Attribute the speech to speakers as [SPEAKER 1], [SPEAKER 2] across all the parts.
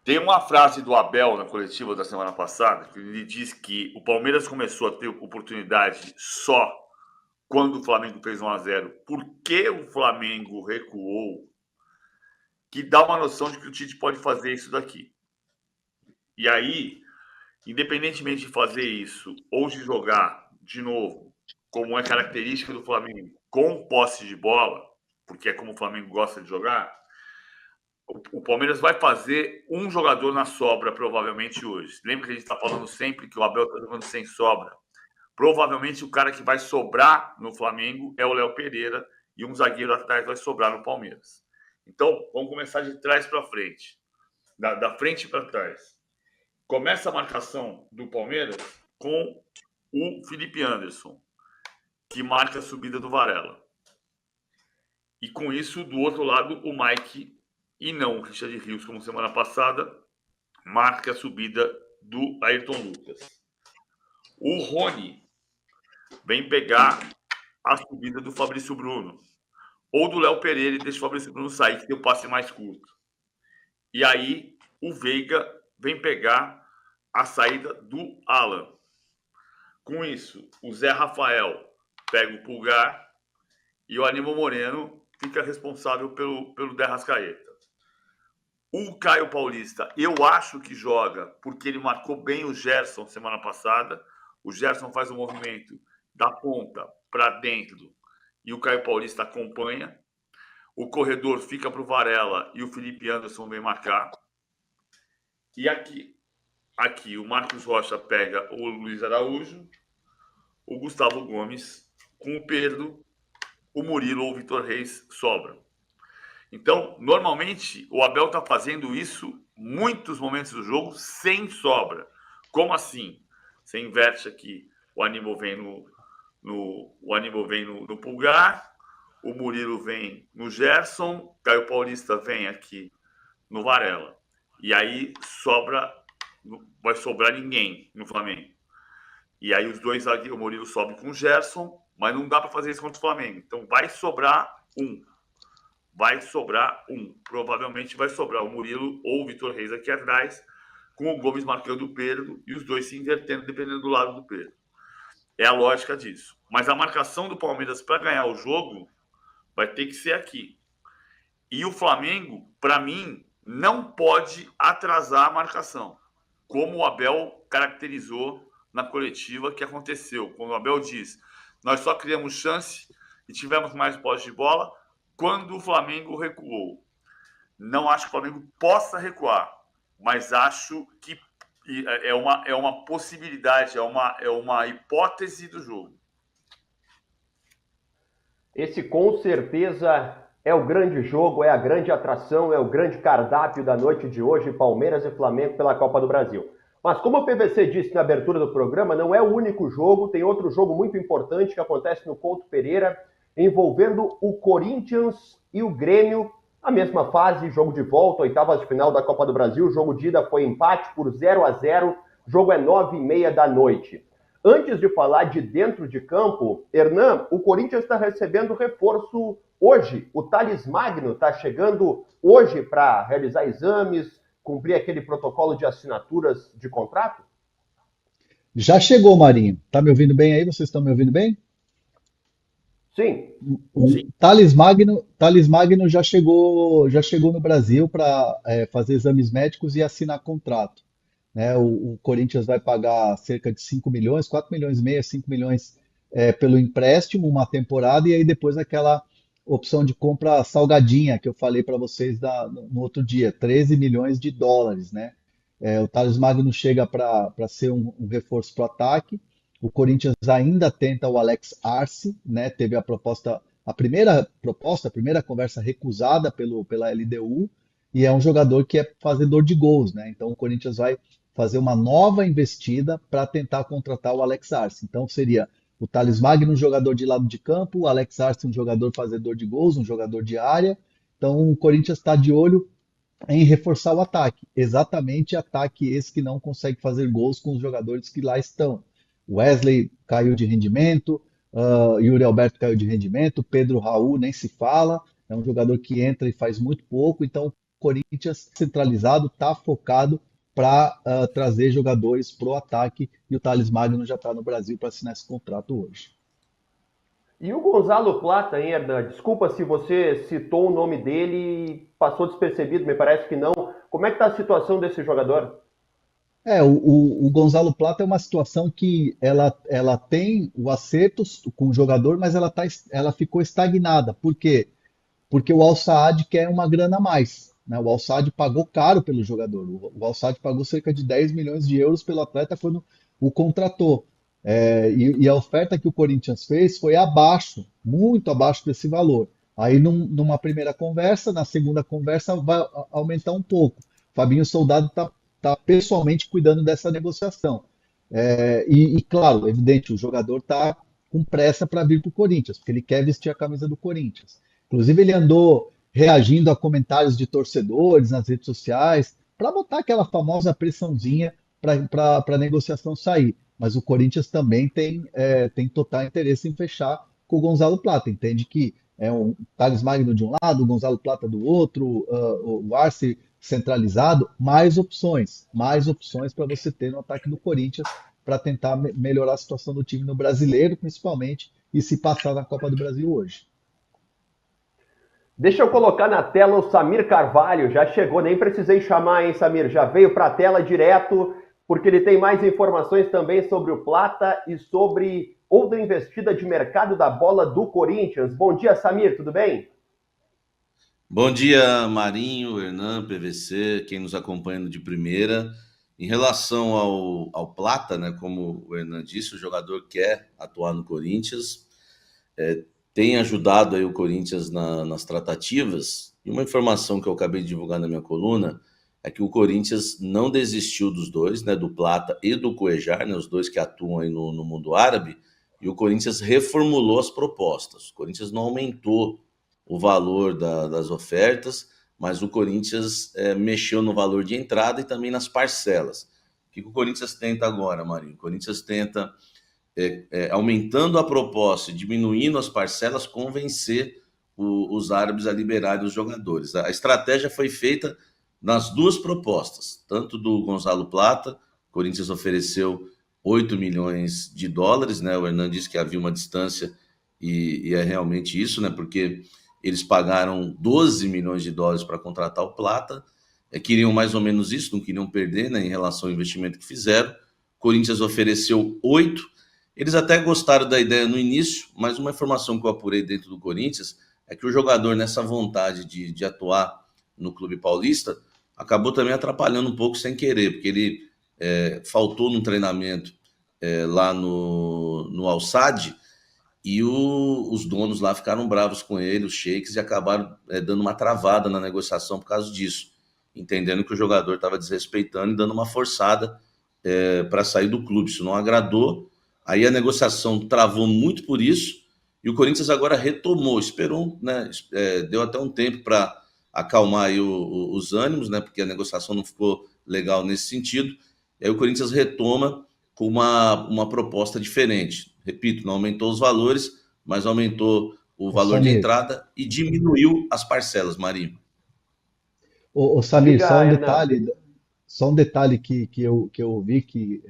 [SPEAKER 1] Tem uma frase do Abel na coletiva da semana passada, que ele diz que o Palmeiras começou a ter oportunidade só quando o Flamengo fez 1-0, porque o Flamengo recuou, que dá uma noção de que o Tite pode fazer isso daqui. E aí, independentemente de fazer isso ou de jogar de novo, como é característica do Flamengo, com posse de bola, porque é como o Flamengo gosta de jogar, o Palmeiras vai fazer um jogador na sobra, provavelmente, hoje. Lembra que a gente está falando sempre que o Abel está jogando sem sobra? Provavelmente o cara que vai sobrar no Flamengo é o Léo Pereira e um zagueiro atrás vai sobrar no Palmeiras. Então, vamos começar de trás para frente. Da frente para trás. Começa a marcação do Palmeiras com o Felipe Anderson, que marca a subida do Varela. E com isso, do outro lado, o Mike, e não o Richard Rios, como semana passada, marca a subida do Ayrton Lucas. O Rony vem pegar a subida do Fabrício Bruno. Ou do Léo Pereira e deixa o Fabrício Bruno sair, que tem o passe mais curto. E aí, o Veiga vem pegar a saída do Alan. Com isso, o Zé Rafael pega o Pulgar e o Aníbal Moreno fica responsável pelo De Arrascaeta. O Caio Paulista, eu acho que joga porque ele marcou bem o Gerson semana passada. O Gerson faz um movimento da ponta para dentro e o Caio Paulista acompanha. O corredor fica para o Varela e o Felipe Anderson vem marcar. E aqui o Marcos Rocha pega o Luiz Araújo, o Gustavo Gomes com o Pedro, o Murilo ou o Vitor Reis sobram. Então, normalmente, o Abel está fazendo isso muitos momentos do jogo sem sobra. Como assim? Você inverte aqui, o Aníbal vem no Pulgar, o Murilo vem no Gerson, Caio Paulista vem aqui no Varela. E aí vai sobrar ninguém no Flamengo. E aí os dois aqui, o Murilo sobe com o Gerson, mas não dá para fazer isso contra o Flamengo. Então vai sobrar um. Provavelmente vai sobrar o Murilo ou o Vitor Reis aqui atrás, com o Gomes marcando o Pedro e os dois se invertendo, dependendo do lado do Pedro. É a lógica disso. Mas a marcação do Palmeiras para ganhar o jogo vai ter que ser aqui. E o Flamengo, para mim, não pode atrasar a marcação, como o Abel caracterizou na coletiva que aconteceu. Quando o Abel diz, nós só criamos chance e tivemos mais posse de bola quando o Flamengo recuou. Não acho que o Flamengo possa recuar, mas acho que é uma possibilidade, é uma hipótese do jogo.
[SPEAKER 2] Esse com certeza é o grande jogo, é a grande atração, é o grande cardápio da noite de hoje, Palmeiras e Flamengo pela Copa do Brasil. Mas como o PVC disse na abertura do programa, não é o único jogo, tem outro jogo muito importante que acontece no Couto Pereira, envolvendo o Corinthians e o Grêmio, a mesma fase, jogo de volta, oitavas de final da Copa do Brasil, o jogo de ida foi empate por 0-0, jogo é 9h30 da noite. Antes de falar de dentro de campo, Hernan, o Corinthians está recebendo reforço hoje, o Thales Magno está chegando hoje para realizar exames, cumprir aquele protocolo de assinaturas de contrato?
[SPEAKER 3] Já chegou, Marinho. Tá me ouvindo bem aí? Vocês estão me ouvindo bem?
[SPEAKER 2] Sim.
[SPEAKER 3] O Thales Magno já chegou no Brasil para fazer exames médicos e assinar contrato. Né? O Corinthians vai pagar cerca de 5 milhões, 4 milhões e meio, 5 milhões pelo empréstimo, uma temporada, e aí depois aquela opção de compra salgadinha que eu falei para vocês no outro dia, 13 milhões de dólares. Né? O Thales Magno chega para ser um reforço para o ataque. O Corinthians ainda tenta o Alex Arce, né? Teve a primeira conversa recusada pela LDU, e é um jogador que é fazedor de gols, né? Então o Corinthians vai fazer uma nova investida para tentar contratar o Alex Arce. Então seria o Thales Magno, um jogador de lado de campo, o Alex Arce, um jogador fazedor de gols, um jogador de área. Então o Corinthians está de olho em reforçar o ataque. Exatamente ataque esse que não consegue fazer gols com os jogadores que lá estão. Wesley caiu de rendimento, Yuri Alberto caiu de rendimento, Pedro Raul nem se fala, é um jogador que entra e faz muito pouco, então o Corinthians centralizado está focado para trazer jogadores para o ataque e o Thales Magno já está no Brasil para assinar esse contrato hoje.
[SPEAKER 2] E o Gonzalo Plata, hein, Hernan? Desculpa se você citou o nome dele e passou despercebido, me parece que não. Como é que está a situação desse jogador?
[SPEAKER 3] O Gonzalo Plata é uma situação que ela tem o acerto com o jogador, mas ela ficou estagnada. Por quê? Porque o Al Saad quer uma grana a mais, né? O Al Saad pagou caro pelo jogador. O Al Saad pagou cerca de 10 milhões de euros pelo atleta quando o contratou. E a oferta que o Corinthians fez foi abaixo, muito abaixo desse valor. Aí, numa primeira conversa, na segunda conversa, vai aumentar um pouco. Fabinho Soldado está pessoalmente cuidando dessa negociação. Claro, evidente, o jogador está com pressa para vir para o Corinthians, porque ele quer vestir a camisa do Corinthians. Inclusive, ele andou reagindo a comentários de torcedores nas redes sociais, para botar aquela famosa pressãozinha para a negociação sair. Mas o Corinthians também tem total interesse em fechar com o Gonzalo Plata. Entende que é um Thales Magno de um lado, o Gonzalo Plata do outro, o Arce centralizado, mais opções para você ter no ataque do Corinthians para tentar melhorar a situação do time no brasileiro, principalmente, e se passar na Copa do Brasil hoje.
[SPEAKER 2] Deixa eu colocar na tela o Samir Carvalho, já chegou, nem precisei chamar, hein, Samir? Já veio para a tela direto, porque ele tem mais informações também sobre o Plata e sobre outra investida de mercado da bola do Corinthians. Bom dia, Samir, tudo bem?
[SPEAKER 4] Bom dia, Marinho, Hernan, PVC, quem nos acompanha de primeira. Em relação ao Plata, né, como o Hernan disse, o jogador quer atuar no Corinthians, tem ajudado aí o Corinthians nas tratativas. E uma informação que eu acabei de divulgar na minha coluna é que o Corinthians não desistiu dos dois, né, do Plata e do Cuéllar, né, os dois que atuam aí no mundo árabe, e o Corinthians reformulou as propostas. O Corinthians não aumentou o valor das ofertas, mas o Corinthians mexeu no valor de entrada e também nas parcelas. O que o Corinthians tenta agora, Marinho? O Corinthians tenta, aumentando a proposta e diminuindo as parcelas, convencer os árabes a liberarem os jogadores. A estratégia foi feita nas duas propostas, tanto do Gonzalo Plata, o Corinthians ofereceu 8 milhões de dólares, né? O Hernan disse que havia uma distância e é realmente isso, né? Porque eles pagaram 12 milhões de dólares para contratar o Plata, queriam mais ou menos isso, não queriam perder, né, em relação ao investimento que fizeram. O Corinthians ofereceu 8. Eles até gostaram da ideia no início, mas uma informação que eu apurei dentro do Corinthians é que o jogador, nessa vontade de atuar no clube paulista, acabou também atrapalhando um pouco sem querer, porque ele faltou no treinamento lá no Al Sadd, e os donos lá ficaram bravos com ele, os sheiks, e acabaram dando uma travada na negociação por causa disso, entendendo que o jogador estava desrespeitando e dando uma forçada para sair do clube. Isso não agradou, aí a negociação travou muito por isso, e o Corinthians agora retomou, esperou, né, deu até um tempo para acalmar aí os ânimos, né, porque a negociação não ficou legal nesse sentido, e aí o Corinthians retoma com uma proposta diferente. Repito, não aumentou os valores, mas aumentou o valor de entrada e diminuiu as parcelas, Marinho.
[SPEAKER 3] Samir, só um detalhe que eu vi que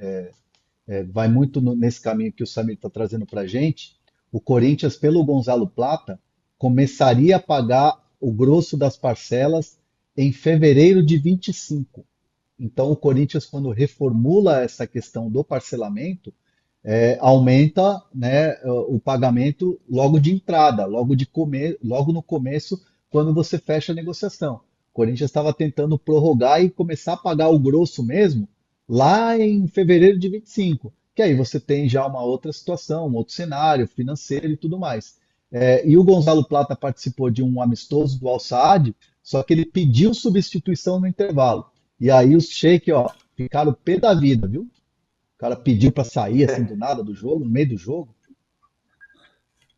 [SPEAKER 3] vai muito nesse caminho que o Samir está trazendo para a gente. O Corinthians, pelo Gonzalo Plata, começaria a pagar o grosso das parcelas em fevereiro de 25. Então, o Corinthians, quando reformula essa questão do parcelamento, aumenta, né, o pagamento logo de entrada, logo no começo, quando você fecha a negociação. O Corinthians estava tentando prorrogar e começar a pagar o grosso mesmo lá em fevereiro de 25, que aí você tem já uma outra situação, um outro cenário financeiro e tudo mais. E o Gonzalo Plata participou de um amistoso do Al Sadd, só que ele pediu substituição no intervalo. E aí os Sheik, ó, ficaram pé da vida, viu? O cara pediu para sair assim do nada do jogo, no meio do jogo.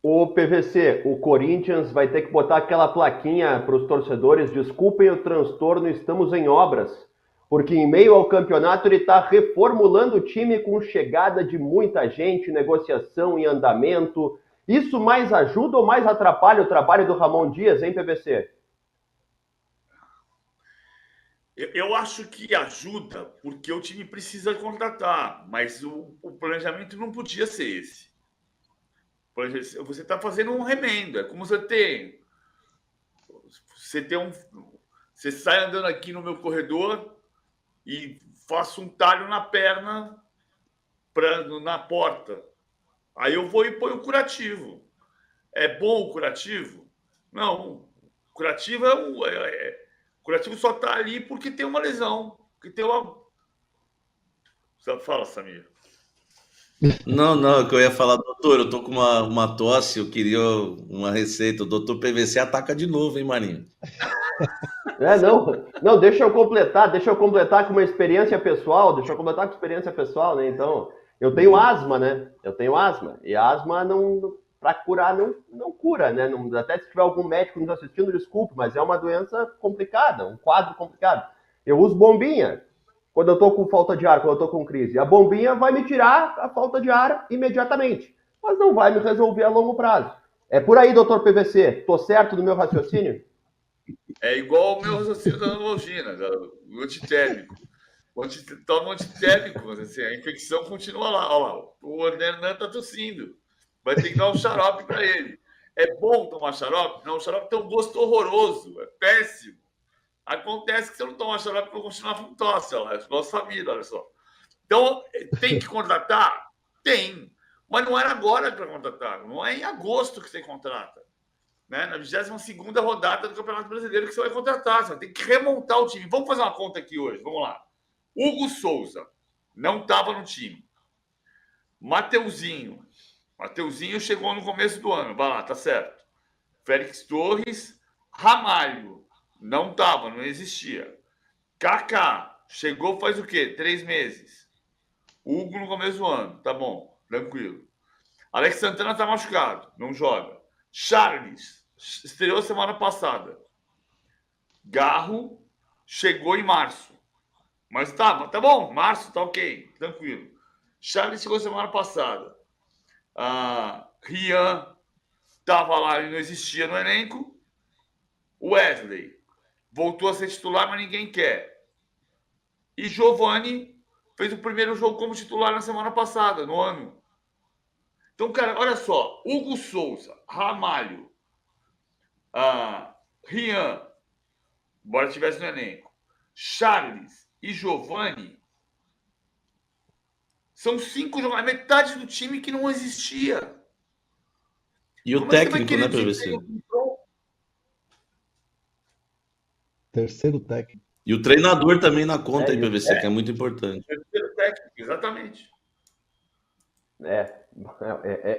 [SPEAKER 2] O PVC, o Corinthians vai ter que botar aquela plaquinha para os torcedores: desculpem o transtorno, estamos em obras. Porque em meio ao campeonato ele está reformulando o time com chegada de muita gente, negociação em andamento. Isso mais ajuda ou mais atrapalha o trabalho do Ramon Dias, hein, PVC?
[SPEAKER 1] Eu acho que ajuda, porque o time precisa contratar, mas o planejamento não podia ser esse. Você está fazendo um remendo, é como você sai andando aqui no meu corredor e faço um talho na perna na porta. Aí eu vou e ponho o curativo. É bom o curativo? Não. O curativo o curativo só está ali porque tem uma lesão. Porque tem uma. Fala, Samir.
[SPEAKER 4] Não, é que eu ia falar, doutor, eu tô com uma tosse, eu queria uma receita. O doutor PVC ataca de novo, hein, Marinho?
[SPEAKER 2] Não, deixa eu completar com uma experiência pessoal, né? Então, eu tenho asma, né? E a asma para curar não cura, né? Até se tiver algum médico nos assistindo, desculpe, mas é uma doença complicada, um quadro complicado. Eu uso bombinha quando eu tô com falta de ar, quando eu tô com crise. A bombinha vai me tirar a falta de ar imediatamente, mas não vai me resolver a longo prazo. É por aí, doutor PVC. Tô certo do meu raciocínio?
[SPEAKER 1] É igual o meu raciocínio da Analgina, o antitérmico. Toma antitérmico, mas assim, a infecção continua lá. Olha lá, o Hernan tá tossindo. Vai ter que dar um xarope para ele. É bom tomar xarope? Não, o xarope tem um gosto horroroso, é péssimo. Acontece que se eu não tomar xarope, eu vou continuar com tosse, olha lá, nossa família, olha só. Então, tem que contratar? Tem. Mas não era agora para contratar. Não é em agosto que você contrata. Né? Na 22ª rodada do Campeonato Brasileiro que você vai contratar. Você vai ter que remontar o time. Vamos fazer uma conta aqui hoje. Vamos lá. Hugo Souza não estava no time. Mateuzinho chegou no começo do ano. Vai lá, tá certo. Félix Torres. Ramalho. Não estava, não existia. Kaká. Chegou faz o quê? 3 meses. Hugo no começo do ano. Tá bom, tranquilo. Alex Santana tá machucado. Não joga. Charles estreou semana passada. Garro chegou em março. Mas tá bom. Março tá ok. Tranquilo. Charles chegou semana passada. Rian estava lá e não existia no elenco. Wesley voltou a ser titular, mas ninguém quer. E Giovani fez o primeiro jogo como titular na semana passada, no ano. Então, cara, olha só. Hugo Souza, Ramalho, Rian, embora estivesse no elenco, Charles e Giovani são 5 jogadores, metade do time que não existia.
[SPEAKER 4] E o técnico, né, PVC?
[SPEAKER 3] Terceiro técnico.
[SPEAKER 4] E o treinador também na conta aí, PVC, que é muito importante.
[SPEAKER 1] Terceiro técnico, exatamente.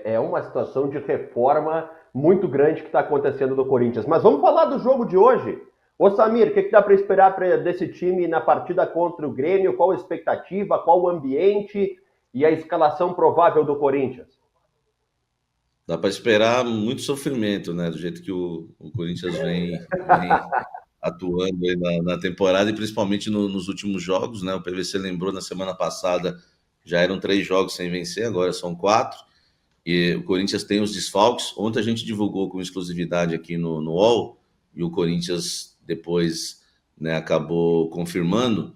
[SPEAKER 2] É uma situação de reforma muito grande que está acontecendo no Corinthians. Mas vamos falar do jogo de hoje. Ô Samir, o que dá para esperar desse time na partida contra o Grêmio? Qual a expectativa, qual o ambiente e a escalação provável do Corinthians?
[SPEAKER 4] Dá para esperar muito sofrimento, né? Do jeito que o Corinthians vem atuando aí na temporada e principalmente nos últimos jogos, né? O PVC lembrou na semana passada, já eram 3 jogos sem vencer, agora são 4. E o Corinthians tem os desfalques. Ontem a gente divulgou com exclusividade aqui no UOL, e o Corinthians depois, né, acabou confirmando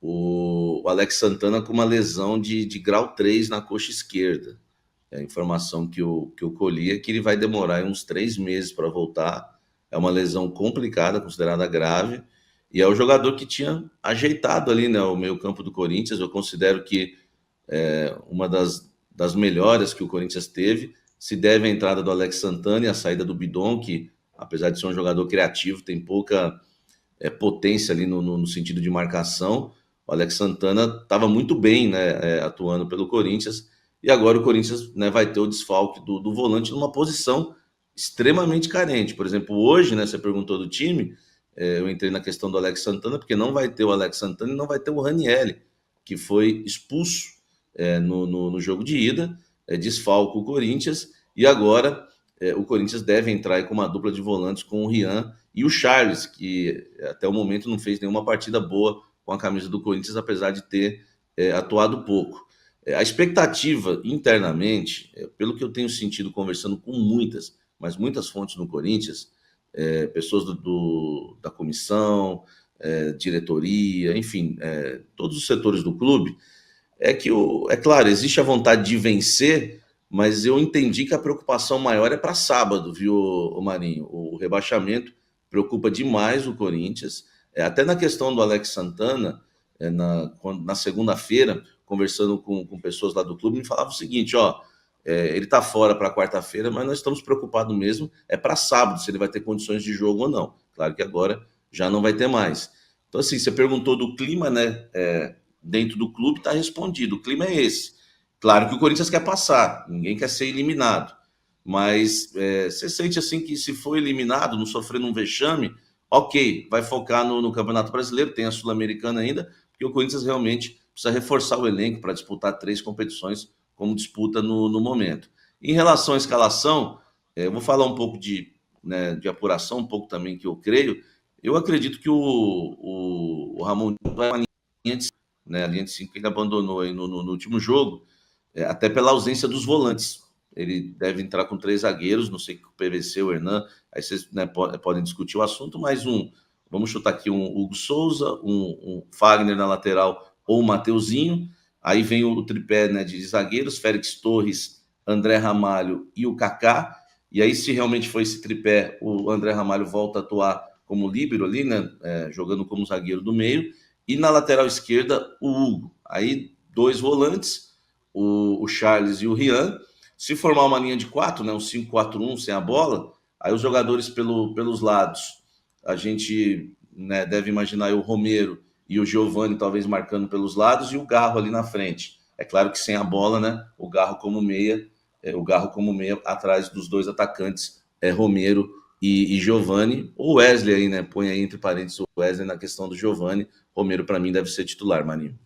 [SPEAKER 4] o Alex Santana com uma lesão de grau 3 na coxa esquerda. A informação que eu colhi é que ele vai demorar uns 3 meses para voltar. É uma lesão complicada, considerada grave, e é o jogador que tinha ajeitado ali, né, o meio-campo do Corinthians. Eu considero que uma das melhores que o Corinthians teve se deve à entrada do Alex Santana e à saída do Bidon, que, apesar de ser um jogador criativo, tem pouca potência ali no sentido de marcação. O Alex Santana estava muito bem, né, atuando pelo Corinthians, e agora o Corinthians, né, vai ter o desfalque do volante numa posição extremamente carente. Por exemplo, hoje, né, você perguntou do time, eu entrei na questão do Alex Santana, porque não vai ter o Alex Santana e não vai ter o Ranieri, que foi expulso no jogo de ida, desfalca o Corinthians, e agora o Corinthians deve entrar aí com uma dupla de volantes com o Rian e o Charles, que até o momento não fez nenhuma partida boa com a camisa do Corinthians, apesar de ter atuado pouco. A expectativa internamente, pelo que eu tenho sentido conversando com muitas fontes no Corinthians, pessoas da comissão, diretoria, enfim, todos os setores do clube, é que, é claro, existe a vontade de vencer, mas eu entendi que a preocupação maior é para sábado, viu, Marinho? O rebaixamento preocupa demais o Corinthians, até na questão do Alex Santana, na segunda-feira, conversando com pessoas lá do clube, me falava o seguinte, ele está fora para quarta-feira, mas nós estamos preocupados mesmo, para sábado, se ele vai ter condições de jogo ou não. Claro que agora já não vai ter mais. Então, assim, você perguntou do clima, né, dentro do clube, está respondido, o clima é esse. Claro que o Corinthians quer passar, ninguém quer ser eliminado, mas você sente assim que se for eliminado, não sofrendo um vexame, ok, vai focar no Campeonato Brasileiro, tem a Sul-Americana ainda, porque o Corinthians realmente precisa reforçar o elenco para disputar 3 competições como disputa no momento. Em relação à escalação, eu vou falar um pouco de apuração, um pouco também que eu creio. Eu acredito que o Ramon vai na linha de 5, né, a linha de 5 que ele abandonou aí no último jogo, até pela ausência dos volantes. Ele deve entrar com 3 zagueiros, não sei o PVC, o Hernan, aí vocês podem discutir o assunto, mas vamos chutar aqui um Hugo Souza, um Fagner na lateral ou um Mateuzinho, aí vem o tripé, né, de zagueiros, Félix Torres, André Ramalho e o Kaká, e aí se realmente for esse tripé, o André Ramalho volta a atuar como líbero ali, né, jogando como zagueiro do meio, e na lateral esquerda o Hugo, aí 2 volantes, o Charles e o Rian. Se formar uma linha de 4, né, um 5-4-1 sem a bola, aí os jogadores pelos lados, a gente, né, deve imaginar o Romero e o Giovani talvez marcando pelos lados e o Garro ali na frente. É claro que sem a bola, né, o Garro como meia atrás dos 2 atacantes, Romero e Giovani, ou Wesley aí, né, põe aí entre parênteses o Wesley na questão do Giovani. Romero para mim deve ser titular, Maninho.